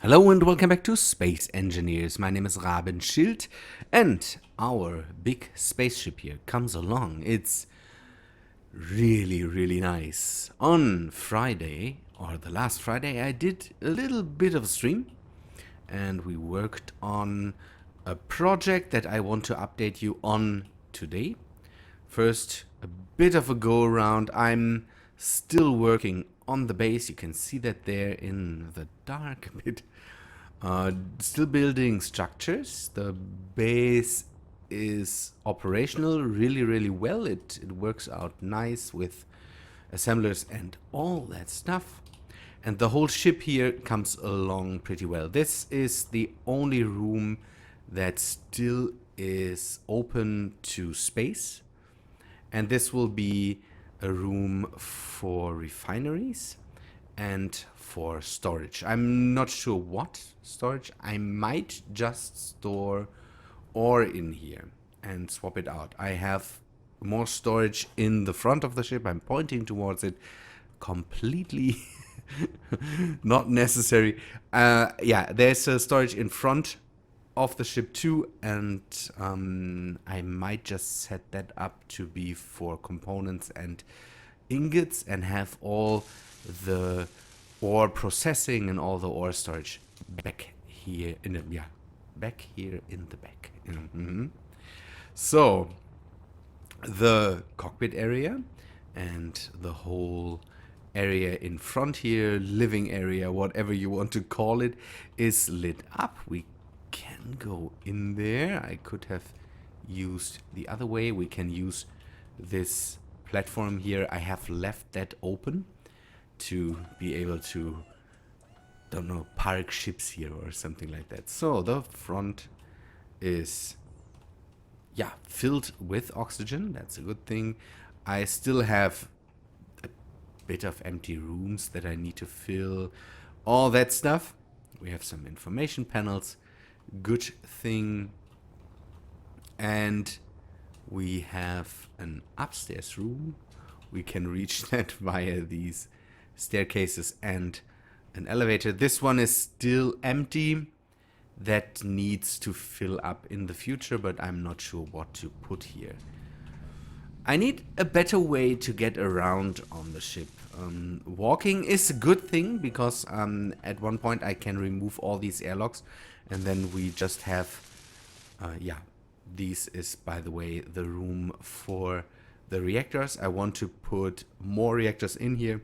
Hello and welcome back to Space Engineers. My name is Rabenschild and our big spaceship here comes along. It's really nice. On Friday, or the last Friday, I did a little bit of a stream and we worked on a project that I want to update you on today. First, a bit of a go around. I'm still working on the base. You can see that there in the dark a bit. Still building structures. The base is operational really well. It works out nice with assemblers and all that stuff. And the whole ship here comes along pretty well. This is the only room that still is open to space. And this will be a room for refineries and for storage. I'm not sure what storage. I might just store ore in here and swap it out. I have more storage in the front of the ship. I'm pointing towards it. Completely not necessary. Yeah, there's a storage in front of the ship too, and I might just set that up to be for components and ingots and have all the ore processing and all the ore storage back here in the back here in the back. So the cockpit area and the whole area in front here, living area, whatever you want to call it, is lit up. We can go in there. I could have used the other way. We can use this platform here. I have left that open to be able to, don't know, park ships here or something like that. So the front is, yeah, filled with oxygen. That's a good thing. I still have a bit of empty rooms that I need to fill, all that stuff. We have some information panels, good thing. And we have an upstairs room. We can reach that via these staircases and an elevator. This one is still empty. That needs to fill up in the future, but I'm not sure what to put here. I need a better way to get around on the ship. Walking is a good thing because at one point I can remove all these airlocks and then we just have, yeah, this is, by the way, the room for the reactors. I want to put more reactors in here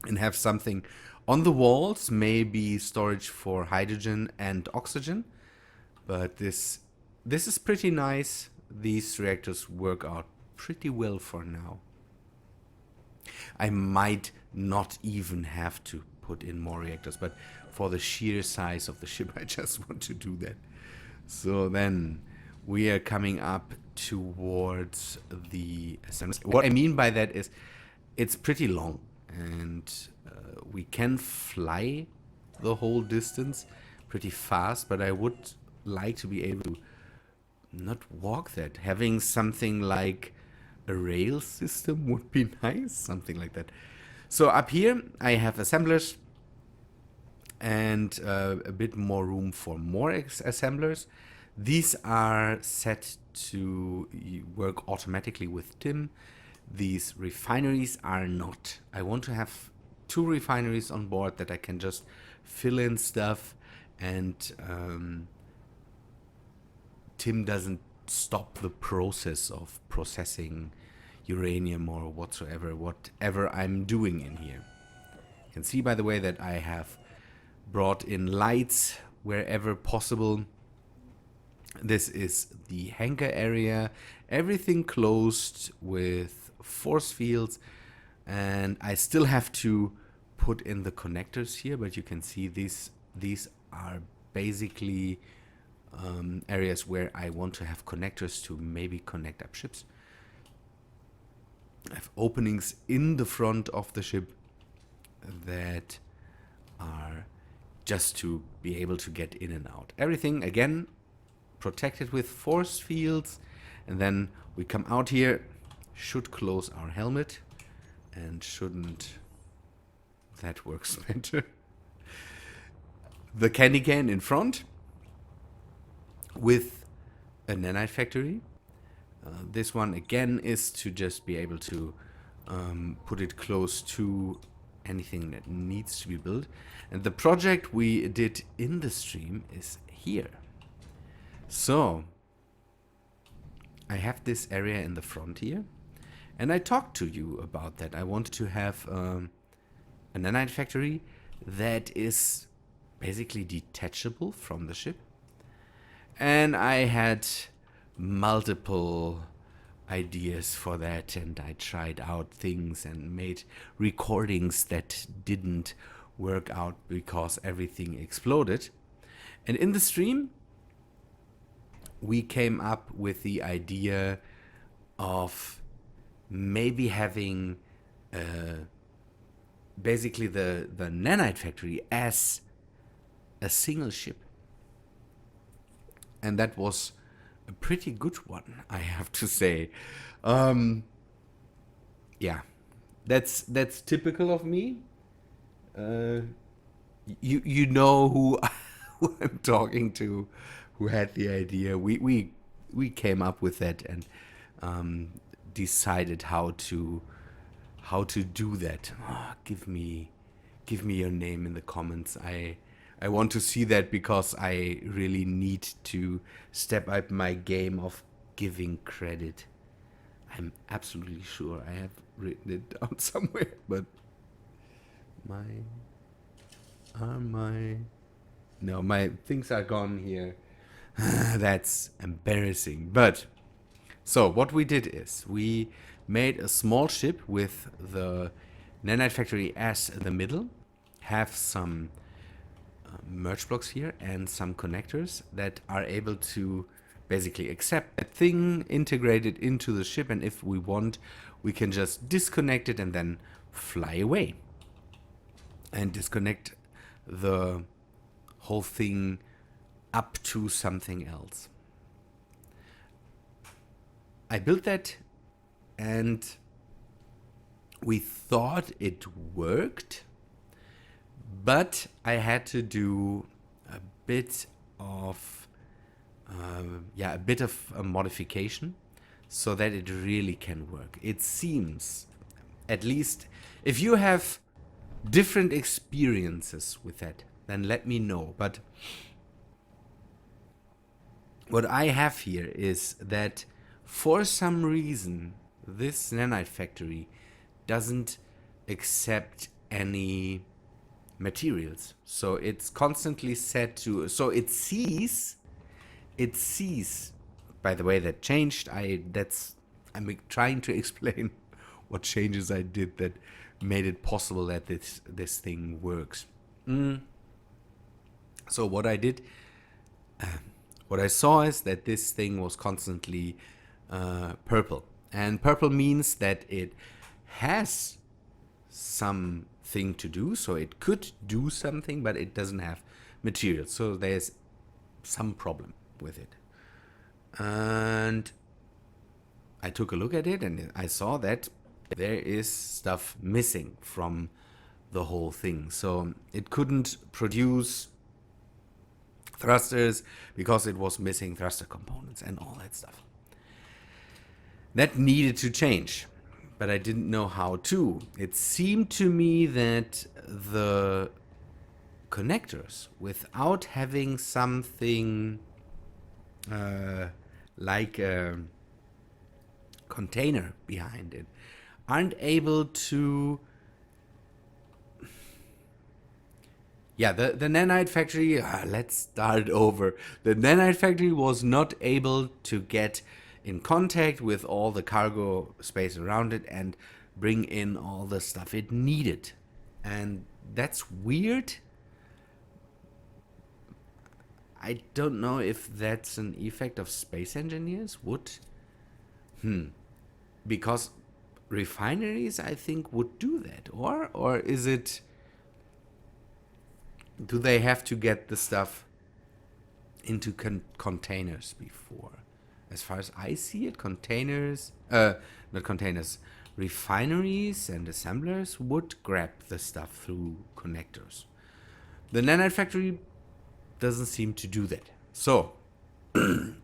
and have something on the walls, maybe storage for hydrogen and oxygen. But this is pretty nice. These reactors work out pretty well for now. I might not even have to put in more reactors, but for the sheer size of the ship, I just want to do that. So then we are coming up towards the assembly. What I mean by that is it's pretty long and we can fly the whole distance pretty fast, but I would like to be able to not walk that. Having something like a rail system would be nice, something like that. So up here I have assemblers and a bit more room for more assemblers. These are set to work automatically with Tim. These refineries are not. I want to have 2 refineries on board that I can just fill in stuff and Tim doesn't stop the process of processing uranium or whatever I'm doing in here. You can see, by the way, that I have brought in lights wherever possible. This is the hangar area, everything closed with force fields, and I still have to put in the connectors here, but you can see these are basically areas where I want to have connectors to maybe connect up ships. I have openings in the front of the ship that are just to be able to get in and out. Everything, again, protected with force fields. And then we come out here, should close our helmet, and shouldn't that works better. the candy cane in front with a nanite factory. This one again is to just be able to put it close to anything that needs to be built. And the project we did in the stream is here. So I have this area in the front here, and I talked to you about that. I wanted to have a nanite factory that is basically detachable from the ship. And I had multiple ideas for that, and I tried out things and made recordings that didn't work out because everything exploded. And in the stream, we came up with the idea of maybe having basically the nanite factory as a single ship. And that was a pretty good one, I have to say. Yeah, that's typical of me. You know who I'm talking to, who had the idea. We came up with that and decided how to do that. Oh, give me your name in the comments. I want to see that because I really need to step up my game of giving credit. I'm absolutely sure I have written it down somewhere, but my things are gone here. That's embarrassing. But so what we did is we made a small ship with the nanite factory as the middle, have some merge blocks here and some connectors that are able to basically accept that thing, integrate it into the ship, and if we want, we can just disconnect it and then fly away and disconnect the whole thing up to something else. I built that and we thought it worked, but I had to do a bit of a modification so that it really can work. It seems, at least if you have different experiences with that, then let me know. But what I have here is that for some reason this nanite factory doesn't accept any materials, so it's constantly set to, so it sees, by the way, that changed. I'm trying to explain what changes I did that made it possible that this thing works. So what I did, what I saw is that this thing was constantly purple, and purple means that it has something to do, so it could do something, but it doesn't have material, so there's some problem with it. And I took a look at it and I saw that there is stuff missing from the whole thing, so it couldn't produce thrusters because it was missing thruster components and all that stuff. That needed to change, but I didn't know how to. It seemed to me that the connectors, without having something like a container behind it, aren't able to... Yeah, the nanite factory, let's start over. The nanite factory was not able to get in contact with all the cargo space around it and bring in all the stuff it needed. And that's weird. I don't know if that's an effect of space engineers. Because refineries, I think, would do that. Or is it... Do they have to get the stuff into containers before? As far as I see it, refineries and assemblers would grab the stuff through connectors. The nanite factory doesn't seem to do that. So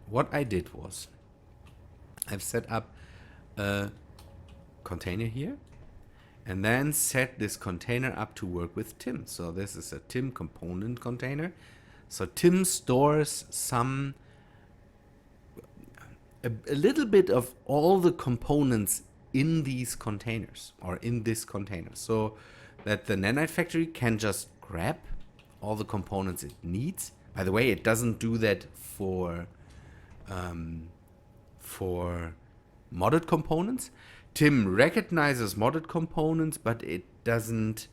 what I did was I've set up a container here and then set this container up to work with Tim. So this is a Tim component container. So Tim stores a little bit of all the components in these containers or in this container, so that the Nanite factory can just grab all the components it needs. By the way, it doesn't do that for modded components. Tim recognizes modded components, but it doesn't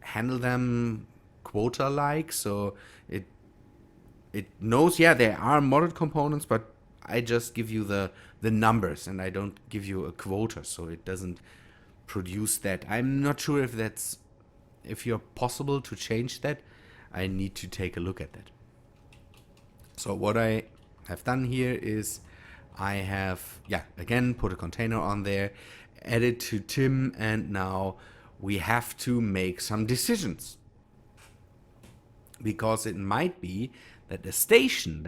handle them quota like. So it knows, yeah, there are modded components, but I just give you the numbers and I don't give you a quota, so it doesn't produce that. I'm not sure if you're possible to change that. I need to take a look at that. So what I have done here is I have, again, put a container on there, added to Tim, and now we have to make some decisions. Because it might be that the station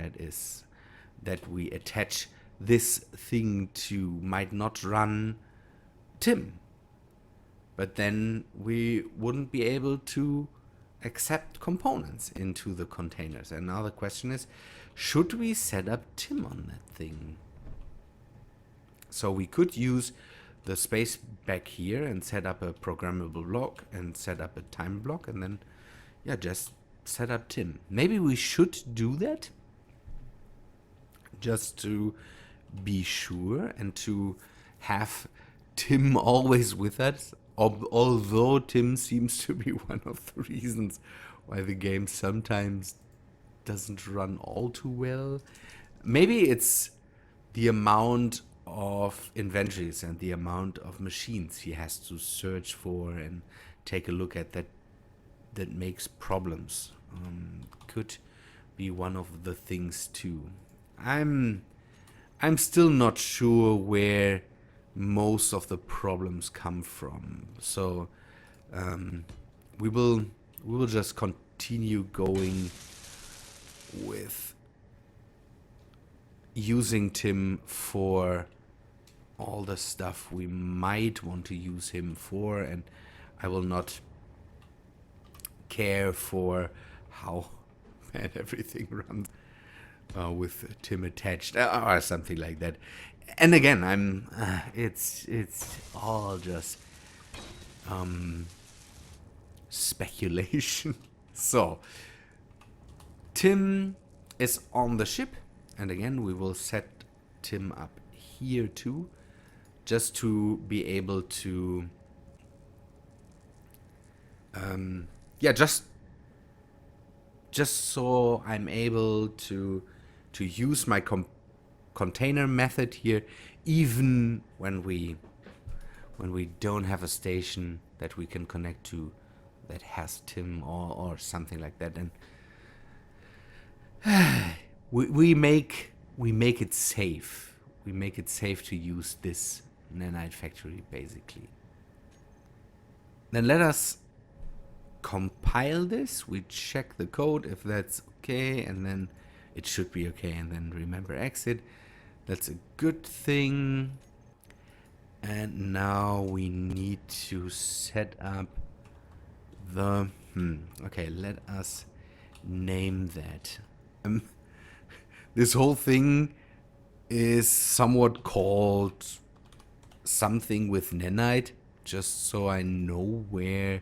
that we attach this thing to might not run Tim. But then we wouldn't be able to accept components into the containers. And now the question is, should we set up Tim on that thing? So we could use the space back here and set up a programmable block and set up a time block and then, just set up Tim. Maybe we should do that just to be sure and to have Tim always with us. Although Tim seems to be one of the reasons why the game sometimes doesn't run all too well. Maybe it's the amount of inventories and the amount of machines he has to search for and take a look at that makes problems. Could be one of the things too. I'm still not sure where most of the problems come from. So we will just continue going with using Tim for all the stuff we might want to use him for, and I will not care for how bad everything runs with Tim attached or something like that. And again, it's all just speculation. So Tim is on the ship, and again we will set Tim up here too, just to be able to just so I'm able to use my container method here, even when we don't have a station that we can connect to that has Tim or something like that. And we make it safe. We make it safe to use this Nanite factory, basically. Then let us compile this. We check the code if that's okay, and then it should be okay, and then remember exit. That's a good thing. And now we need to set up the okay, let us name that. This whole thing is somewhat called something with Nanite, just so I know where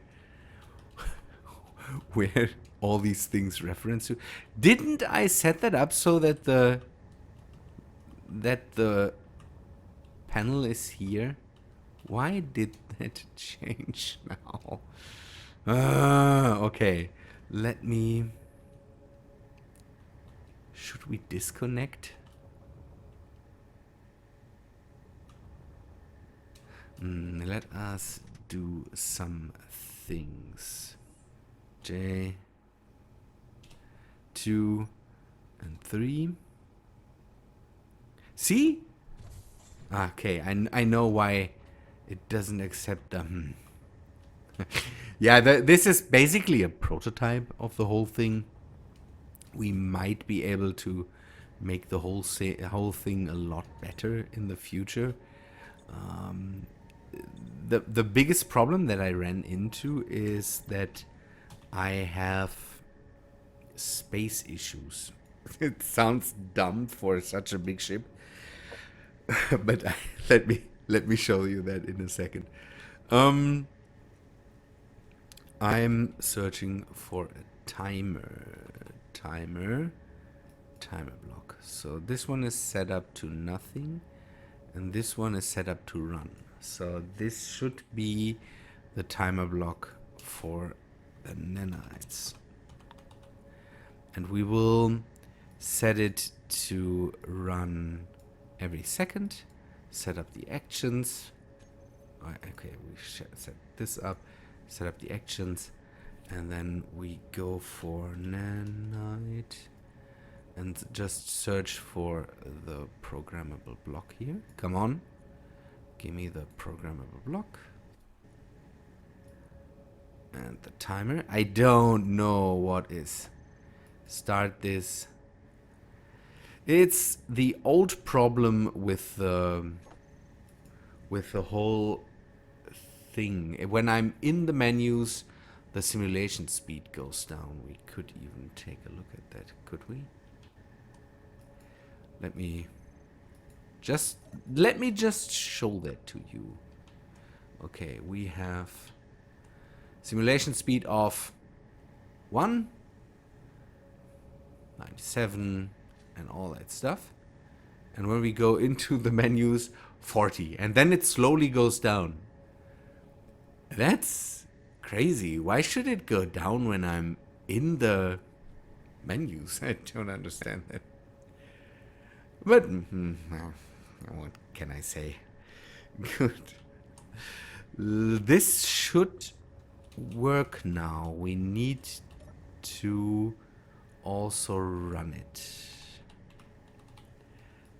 all these things reference to. Didn't I set that up so that the panel is here? Why did that change now? Okay, let me... Should we disconnect? Let us do some things. J 2 and 3. See? Okay, I know why it doesn't accept them. Yeah, this is basically a prototype of the whole thing. We might be able to make the whole thing a lot better in the future. The biggest problem that I ran into is that I have space issues. It sounds dumb for such a big ship, but let me show you that in a second. I'm searching for a timer block. So this one is set up to nothing, and this one is set up to run. So this should be the timer block for the nanites. And we will set it to run every second. Set up the actions. Okay, we set this up. Set up the actions. And then we go for nanite. And just search for the programmable block here. Come on. Give me the programmable block. And the timer. I don't know what is. Start this. It's the old problem with the whole thing. When I'm in the menus, the simulation speed goes down. We could even take a look at that, could we? Let me just show that to you. Okay, we have simulation speed of 1, 97, and all that stuff. And when we go into the menus, 40, and then it slowly goes down. That's crazy. Why should it go down when I'm in the menus? I don't understand that. But what can I say? Good. This should work now. We need to also run it.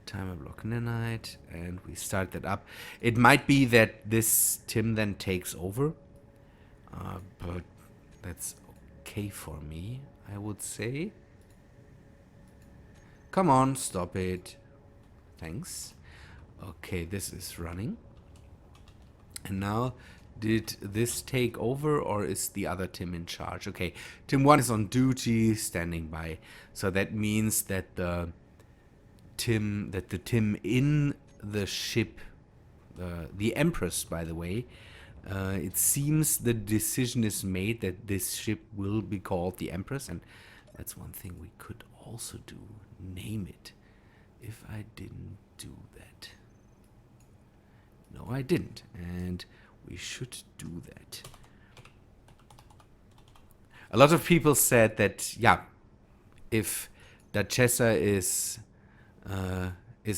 Timer block nanite, and we start that up. It might be that this Tim then takes over, but that's okay for me, I would say. Come on, stop it. Thanks. Okay, this is running. And now, did this take over, or is the other Tim in charge? Okay, Tim 1 is on duty, standing by. So that means that the Tim in the ship, the Empress, by the way, it seems the decision is made that this ship will be called the Empress, and that's one thing we could also do. Name it. If I didn't do that. No, I didn't. And we should do that. A lot of people said that, yeah, if Duchessa is a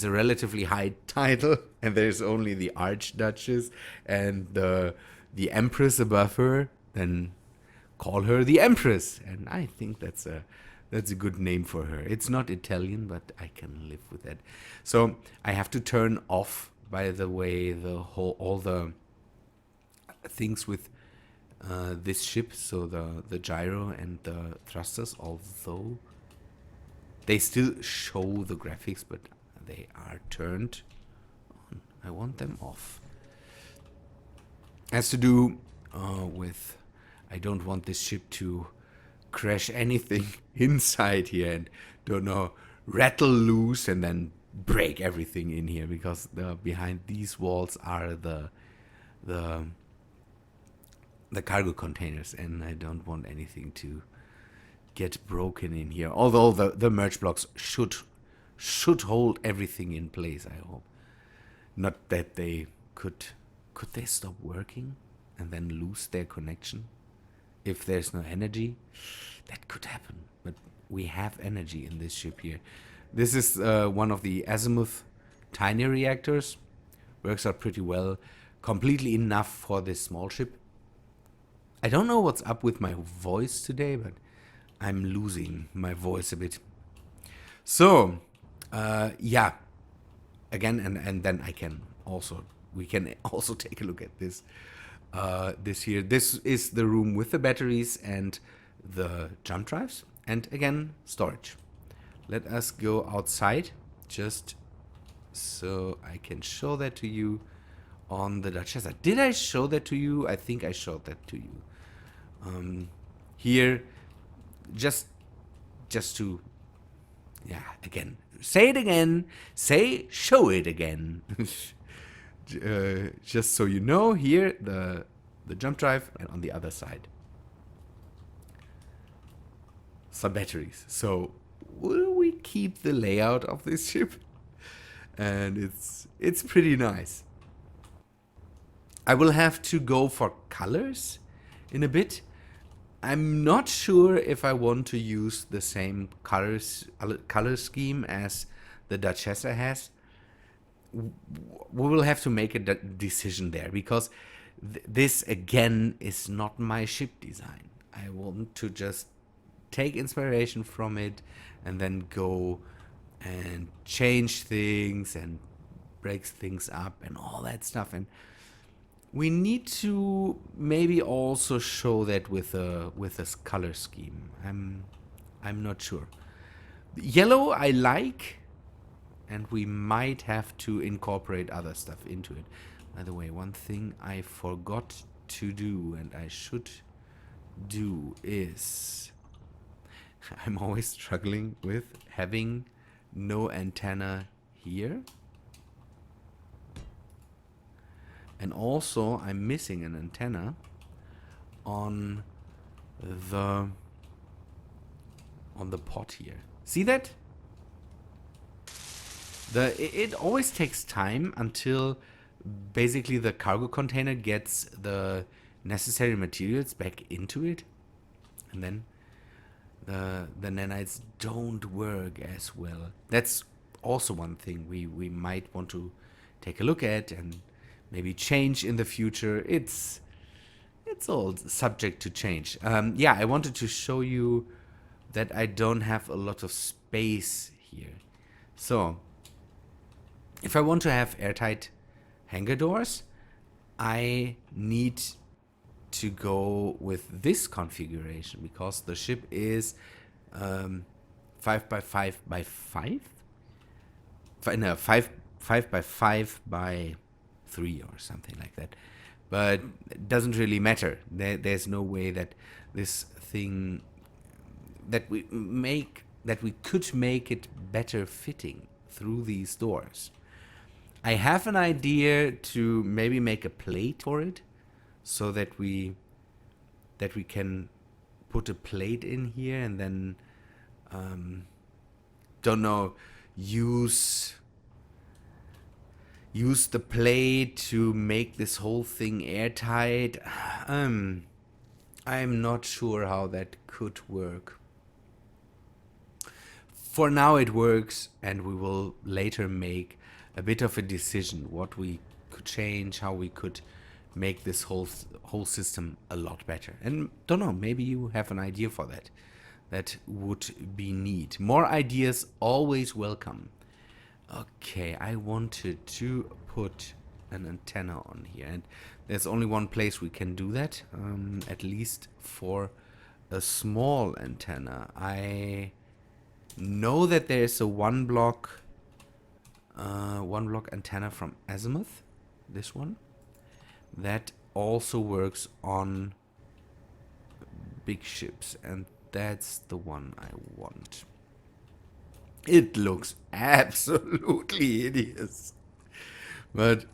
relatively high title and there's only the Archduchess and the Empress above her, then call her the Empress. And I think that's a good name for her. It's not Italian, but I can live with that. So I have to turn off, by the way, all the things with this ship, so the gyro and the thrusters, although they still show the graphics, but they are turned on. I want them off. Has to do with, I don't want this ship to crash anything inside here and, don't know, rattle loose and then break everything in here, because behind these walls are the cargo containers, and I don't want anything to get broken in here. Although the merge blocks should hold everything in place, I hope. Not that they could they stop working and then lose their connection if there's no energy? That could happen, but we have energy in this ship here. This is one of the Azimuth tiny reactors. Works out pretty well. Completely enough for this small ship. I don't know what's up with my voice today, but I'm losing my voice a bit. So, yeah. Again, and then we can also take a look at this. this here. This is the room with the batteries and the jump drives. And again, storage. Let us go outside just so I can show that to you on the Duchessa. Did I show that to you? I think I showed that to you. Here, just to, yeah, again, say it again, show it again. Just so you know, here, the jump drive, and on the other side, some batteries. So will we keep the layout of this ship? And it's pretty nice. I will have to go for colors in a bit. I'm not sure if I want to use the same color scheme as the Duchessa has. We will have to make a decision there, because this again is not my ship design. I want to just take inspiration from it and then go and change things and break things up and all that stuff. And we need to maybe also show that with a color scheme. I'm not sure. Yellow I like, and we might have to incorporate other stuff into it. By the way, one thing I forgot to do and I should do is, I'm always struggling with having no antenna here. And also, I'm missing an antenna on the pod here. See that? It always takes time until basically the cargo container gets the necessary materials back into it, and then the nanites don't work as well. That's also one thing we might want to take a look at and maybe change in the future. It's all subject to change. Yeah, I wanted to show you that I don't have a lot of space here. So, if I want to have airtight hangar doors, I need to go with this configuration, because the ship is 5 by 5 by 5? No, 5 by 5 by 3 or something like that. But it doesn't really matter. There's no way that this thing that we could make it better fitting through these doors. I have an idea to maybe make a plate for it, so that we can put a plate in here and then don't know, use the plate to make this whole thing airtight. I'm not sure how that could work. For now it works, and we will later make a bit of a decision what we could change, how we could make this whole system a lot better. And don't know, maybe you have an idea for that. That would be neat. More ideas always welcome. Okay, I wanted to put an antenna on here, and there's only one place we can do that, at least for a small antenna. I know that there's a one block antenna from Azimuth, this one, that also works on big ships, and that's the one I want. It looks absolutely hideous, but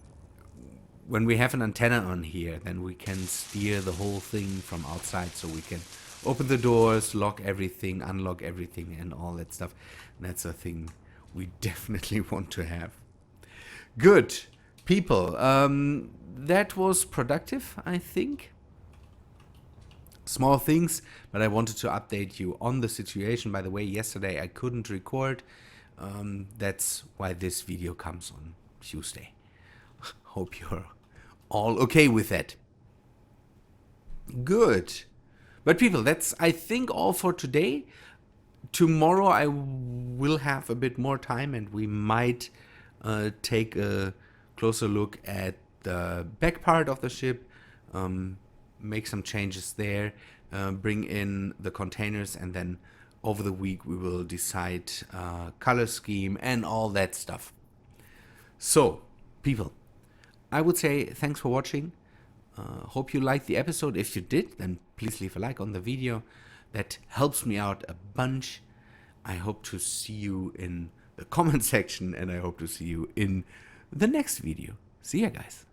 when we have an antenna on here, then we can steer the whole thing from outside, so we can open the doors, lock everything, unlock everything, and all that stuff. And that's a thing we definitely want to have. Good people, that was productive, I think. Small things, but I wanted to update you on the situation. By the way, yesterday I couldn't record. That's why this video comes on Tuesday. Hope you're all okay with that. Good. But people, that's, I think, all for today. Tomorrow I will have a bit more time, and we might take a closer look at the back part of the ship, make some changes there, bring in the containers, and then over the week we will decide color scheme and all that stuff. So, people, I would say thanks for watching. Hope you liked the episode. If you did, then please leave a like on the video. That helps me out a bunch. I hope to see you in the comment section, and I hope to see you in the next video. See ya, guys.